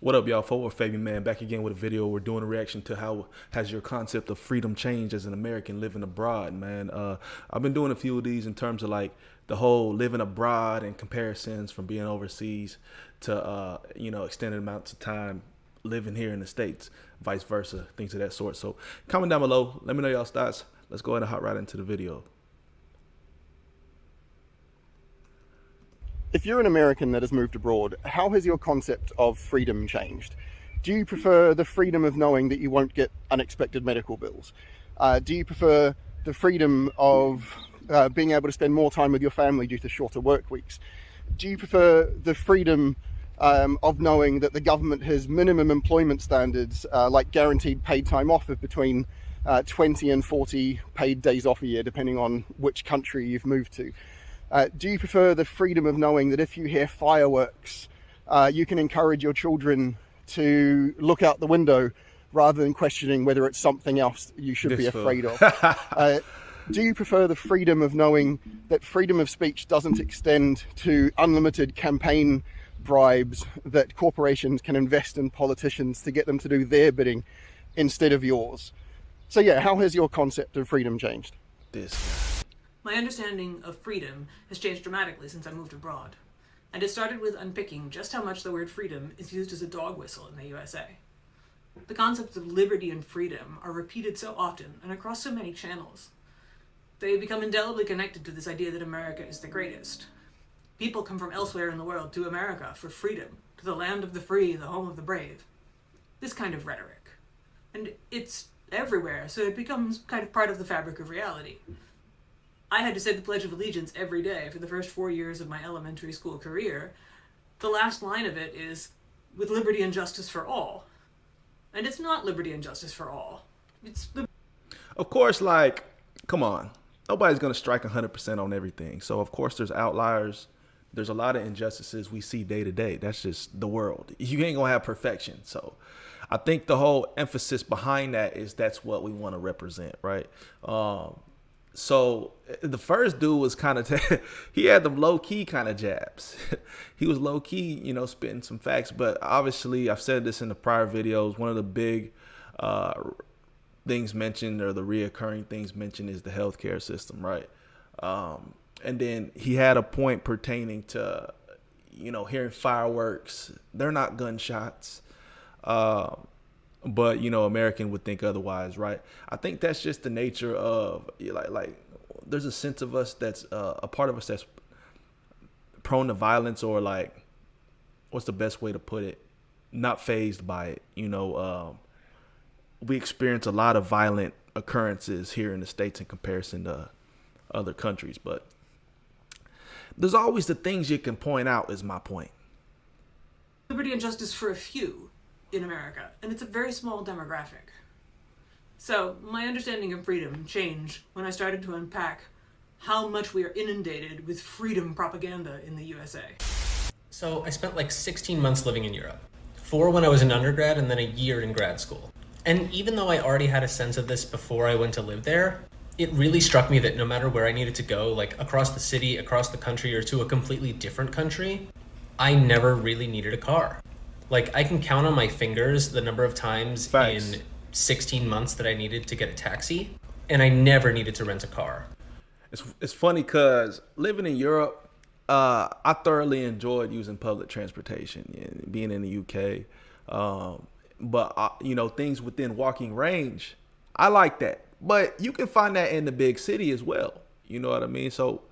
What up, y'all? Forward Fabian Man back again with a video. We're doing a reaction to how has your concept of freedom changed as an American living abroad, man. I've been doing a few of these in terms of like the whole living abroad and comparisons from being overseas to extended amounts of time living here in the States, vice versa, things of that sort. So comment down below, let me know y'all's thoughts. Let's go ahead and hop right into the video. If you're an American that has moved abroad, how has your concept of freedom changed? Do you prefer the freedom of knowing that you won't get unexpected medical bills? Do you prefer the freedom of being able to spend more time with your family due to shorter work weeks? Do you prefer the freedom of knowing that the government has minimum employment standards, like guaranteed paid time off of between 20 and 40 paid days off a year, depending on which country you've moved to? Do you prefer the freedom of knowing that if you hear fireworks, you can encourage your children to look out the window rather than questioning whether it's something else you should be afraid of? Do you prefer the freedom of knowing that freedom of speech doesn't extend to unlimited campaign bribes that corporations can invest in politicians to get them to do their bidding instead of yours? So yeah, how has your concept of freedom changed? My understanding of freedom has changed dramatically since I moved abroad, and it started with unpicking just how much the word freedom is used as a dog whistle in the USA. The concepts of liberty and freedom are repeated so often and across so many channels. They become indelibly connected to this idea that America is the greatest. People come from elsewhere in the world to America for freedom, to the land of the free, the home of the brave. This kind of rhetoric. And it's everywhere, so it becomes kind of part of the fabric of reality. I had to say the Pledge of Allegiance every day for the first 4 years of my elementary school career. The last line of it is, with liberty and justice for all. And it's not liberty and justice for all. It's the... Of course, like, come on. Nobody's going to strike 100% on everything. So, of course, there's outliers. There's a lot of injustices we see day to day. That's just the world. You ain't going to have perfection. So, I think the whole emphasis behind that is that's what we want to represent, right? So the first dude was kind of, he had them low key kind of jabs. He was low key, spitting some facts. But obviously, I've said this in the prior videos, one of the big things mentioned, or the reoccurring things mentioned, is the healthcare system, right? And then he had a point pertaining to, hearing fireworks. They're not gunshots. But American would think otherwise, right? I think that's just the nature of like there's a sense of us that's a part of us that's prone to violence, or like, what's the best way to put it? Not fazed by it. We experience a lot of violent occurrences here in the States in comparison to other countries, but there's always the things you can point out, is my point. Liberty and justice for a few in America, and it's a very small demographic. So my understanding of freedom changed when I started to unpack how much we are inundated with freedom propaganda in the USA. So I spent like 16 months living in Europe, 4 when I was an undergrad and then a year in grad school. And even though I already had a sense of this before I went to live there, it really struck me that no matter where I needed to go, like across the city, across the country, or to a completely different country, I never really needed a car. Like, I can count on my fingers the number of times in 16 months that I needed to get a taxi, and I never needed to rent a car. It's funny because living in Europe, I thoroughly enjoyed using public transportation, being in the UK. But things within walking range, I like that. But you can find that in the big city as well. You know what I mean? So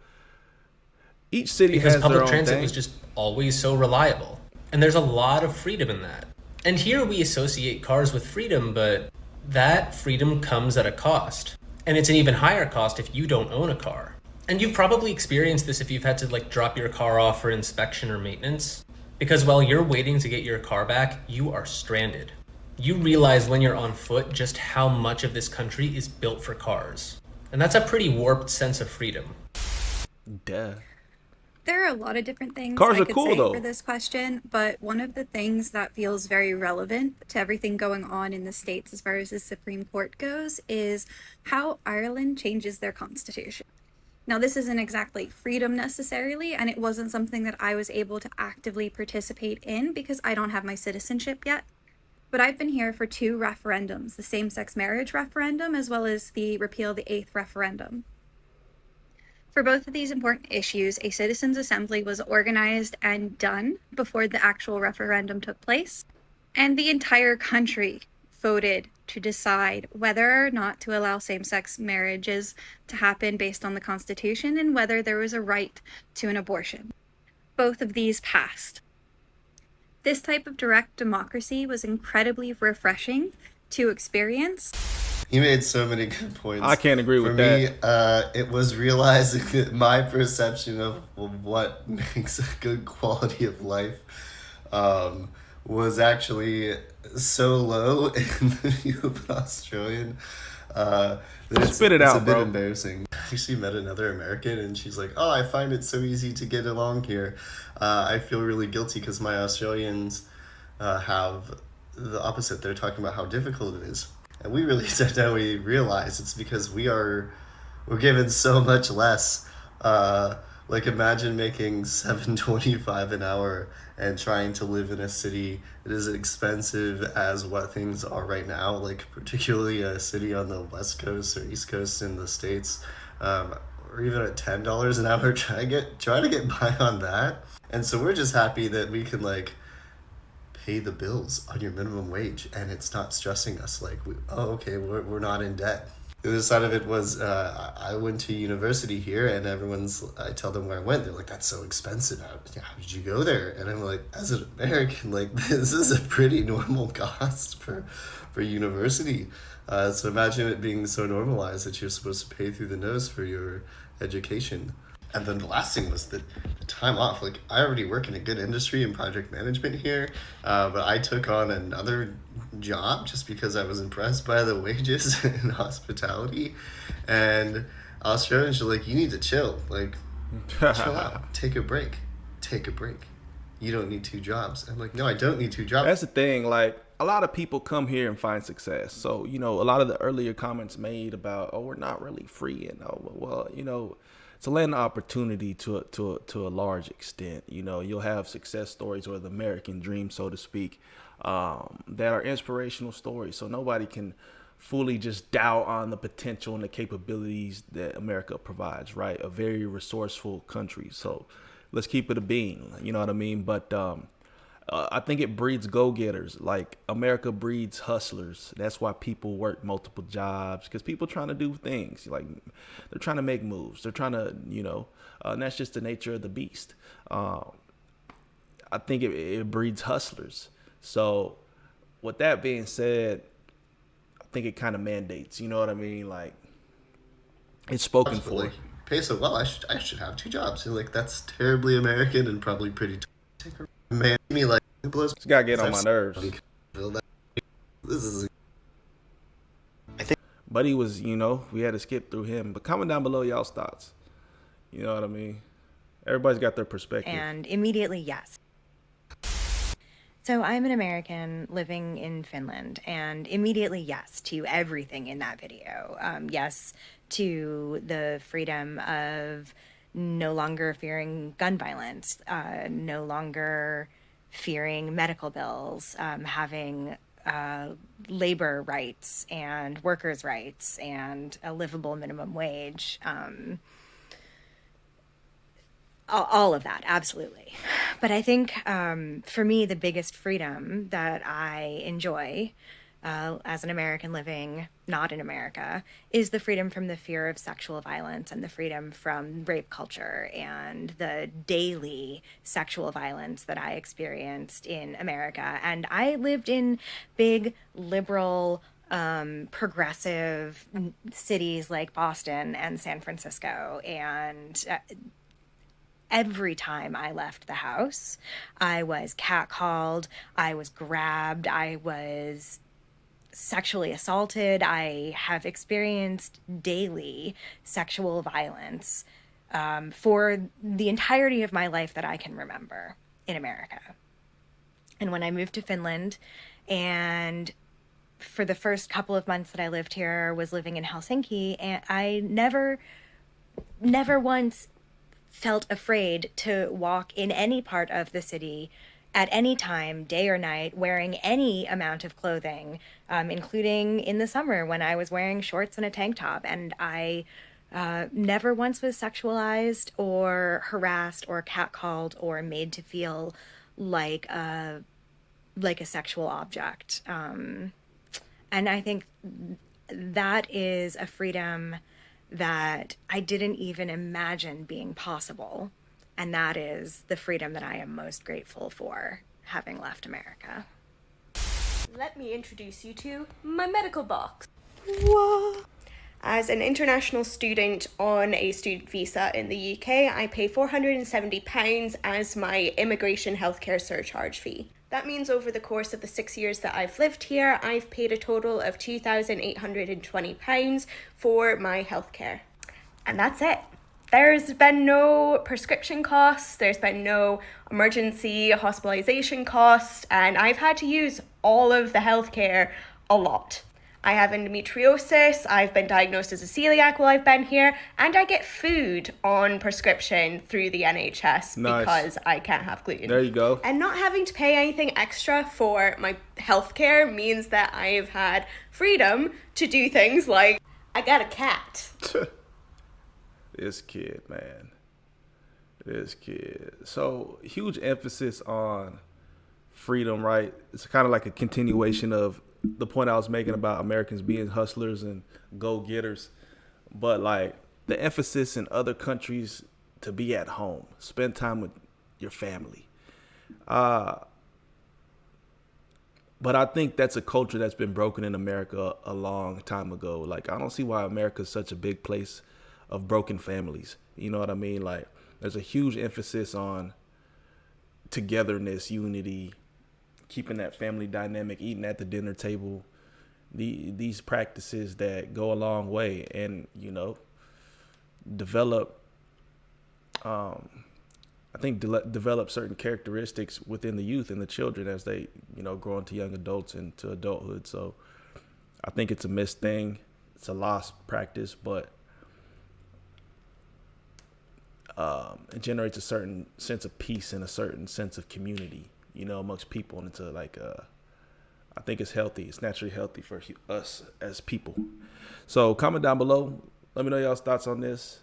each city has their own thing. Because public transit was just always so reliable. And there's a lot of freedom in that. And here we associate cars with freedom, but that freedom comes at a cost. And it's an even higher cost if you don't own a car. And you've probably experienced this if you've had to drop your car off for inspection or maintenance. Because while you're waiting to get your car back, you are stranded. You realize when you're on foot just how much of this country is built for cars. And that's a pretty warped sense of freedom. Duh. There are a lot of different things Cars I are could cool, say though. for this question, but one of the things that feels very relevant to everything going on in the States as far as the Supreme Court goes is how Ireland changes their constitution. Now, this isn't exactly freedom necessarily, and it wasn't something that I was able to actively participate in because I don't have my citizenship yet. But I've been here for 2 referendums, the same-sex marriage referendum as well as the repeal the 8th referendum. For both of these important issues, a citizens' assembly was organized and done before the actual referendum took place, and the entire country voted to decide whether or not to allow same-sex marriages to happen based on the Constitution and whether there was a right to an abortion. Both of these passed. This type of direct democracy was incredibly refreshing to experience. You made so many good points. I can't agree with that. For me, it was realizing that my perception of what makes a good quality of life was actually so low in the view of an Australian that Spit it out, it's a bit bro. embarrassing. I actually met another American and she's like, oh, I find it so easy to get along here. I feel really guilty because my Australians have the opposite. They're talking about how difficult it is. And we really said that we realize it's because we're given so much less. Like imagine making $7.25 an hour and trying to live in a city that is as expensive as what things are right now, like particularly a city on the West Coast or East Coast in the States, or even at $10 an hour, try to get by on that. And so we're just happy that we can like pay the bills on your minimum wage and it's not stressing us like we're not in debt. The other side of it was I went to university here and I tell them where I went, they're like, that's so expensive, how did you go there? And I'm like, as an American, like this is a pretty normal cost for university. So imagine it being so normalized that you're supposed to pay through the nose for your education. And then the last thing was the time off. Like, I already work in a good industry in project management here, but I took on another job just because I was impressed by the wages in hospitality. And Australians are like, you need to chill. Like, chill out. Take a break. You don't need 2 jobs. I'm like, no, I don't need 2 jobs. That's the thing. Like, a lot of people come here and find success. So, a lot of the earlier comments made about, we're not really free. And, it's a land of opportunity to a large extent. You'll have success stories or the American dream, so to speak, that are inspirational stories. So nobody can fully just doubt on the potential and the capabilities that America provides, right? A very resourceful country. So let's keep it a bean, you know what I mean? But I think it breeds go-getters. Like, America breeds hustlers. That's why people work multiple jobs, because people trying to do things. Like, they're trying to make moves. They're trying to, and that's just the nature of the beast. I think it breeds hustlers. So with that being said, I think it kind of mandates, you know what I mean? Like, it's spoken for. Like, pay so well, I should have 2 jobs. And like, that's terribly American and probably pretty man, me like it blows. It's gotta get on my nerves. This is. But he was, we had to skip through him. But comment down below y'all's thoughts. You know what I mean? Everybody's got their perspective. And immediately, yes. So I'm an American living in Finland, and immediately yes to everything in that video. Yes to the freedom of no longer fearing gun violence, no longer fearing medical bills, having labor rights and workers' rights and a livable minimum wage. All of that, absolutely. But I think for me, the biggest freedom that I enjoy as an American living not in America is the freedom from the fear of sexual violence and the freedom from rape culture and the daily sexual violence that I experienced in America. And I lived in big, liberal, progressive cities like Boston and San Francisco, and every time I left the house, I was catcalled, I was grabbed, I was sexually assaulted. I have experienced daily sexual violence for the entirety of my life that I can remember in America. And when I moved to Finland, and for the first couple of months that I lived here, was living in Helsinki, and I never never once felt afraid to walk in any part of the city at any time, day or night, wearing any amount of clothing, including in the summer when I was wearing shorts and a tank top. And I never once was sexualized or harassed or catcalled or made to feel like a sexual object. And I think that is a freedom that I didn't even imagine being possible. And that is the freedom that I am most grateful for having left America. Let me introduce you to my medical box. What? As an international student on a student visa in the UK, I pay £470 as my immigration healthcare surcharge fee. That means over the course of the 6 years that I've lived here, I've paid a total of £2,820 for my healthcare. And that's it. There's been no prescription costs, there's been no emergency hospitalization costs, and I've had to use all of the healthcare a lot. I have endometriosis, I've been diagnosed as a celiac while I've been here, and I get food on prescription through the NHS because I can't have gluten. There you go. And not having to pay anything extra for my healthcare means that I've had freedom to do things like, I got a cat. This kid, man. This kid. So, huge emphasis on freedom, right? It's kind of like a continuation of the point I was making about Americans being hustlers and go-getters. But, like, the emphasis in other countries to be at home, spend time with your family. But I think that's a culture that's been broken in America a long time ago. Like, I don't see why America is such a big place of broken families. You know what I mean? Like, there's a huge emphasis on togetherness, unity, keeping that family dynamic, eating at the dinner table, these practices that go a long way and, you know, develop, develop certain characteristics within the youth and the children as they, you know, grow into young adults and to adulthood. So I think it's a missed thing. It's a lost practice, but it generates a certain sense of peace and a certain sense of community, you know, amongst people. And it's I think it's healthy. It's naturally healthy for us as people. So comment down below. Let me know y'all's thoughts on this.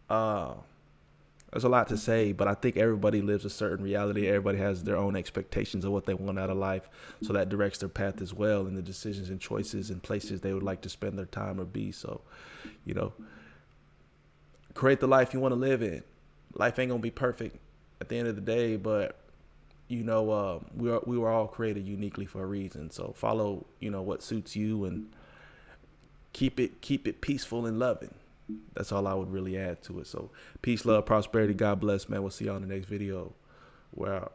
There's a lot to say, but I think everybody lives a certain reality. Everybody has their own expectations of what they want out of life. So that directs their path as well, and the decisions and choices and places they would like to spend their time or be. So, you know, create the life you want to live in. Life ain't gonna be perfect at the end of the day, but you know, we were all created uniquely for a reason. So follow, you know, what suits you and keep it peaceful and loving. That's all I would really add to it. So peace, love, prosperity. God bless, man. We'll see y'all in the next video. We're out.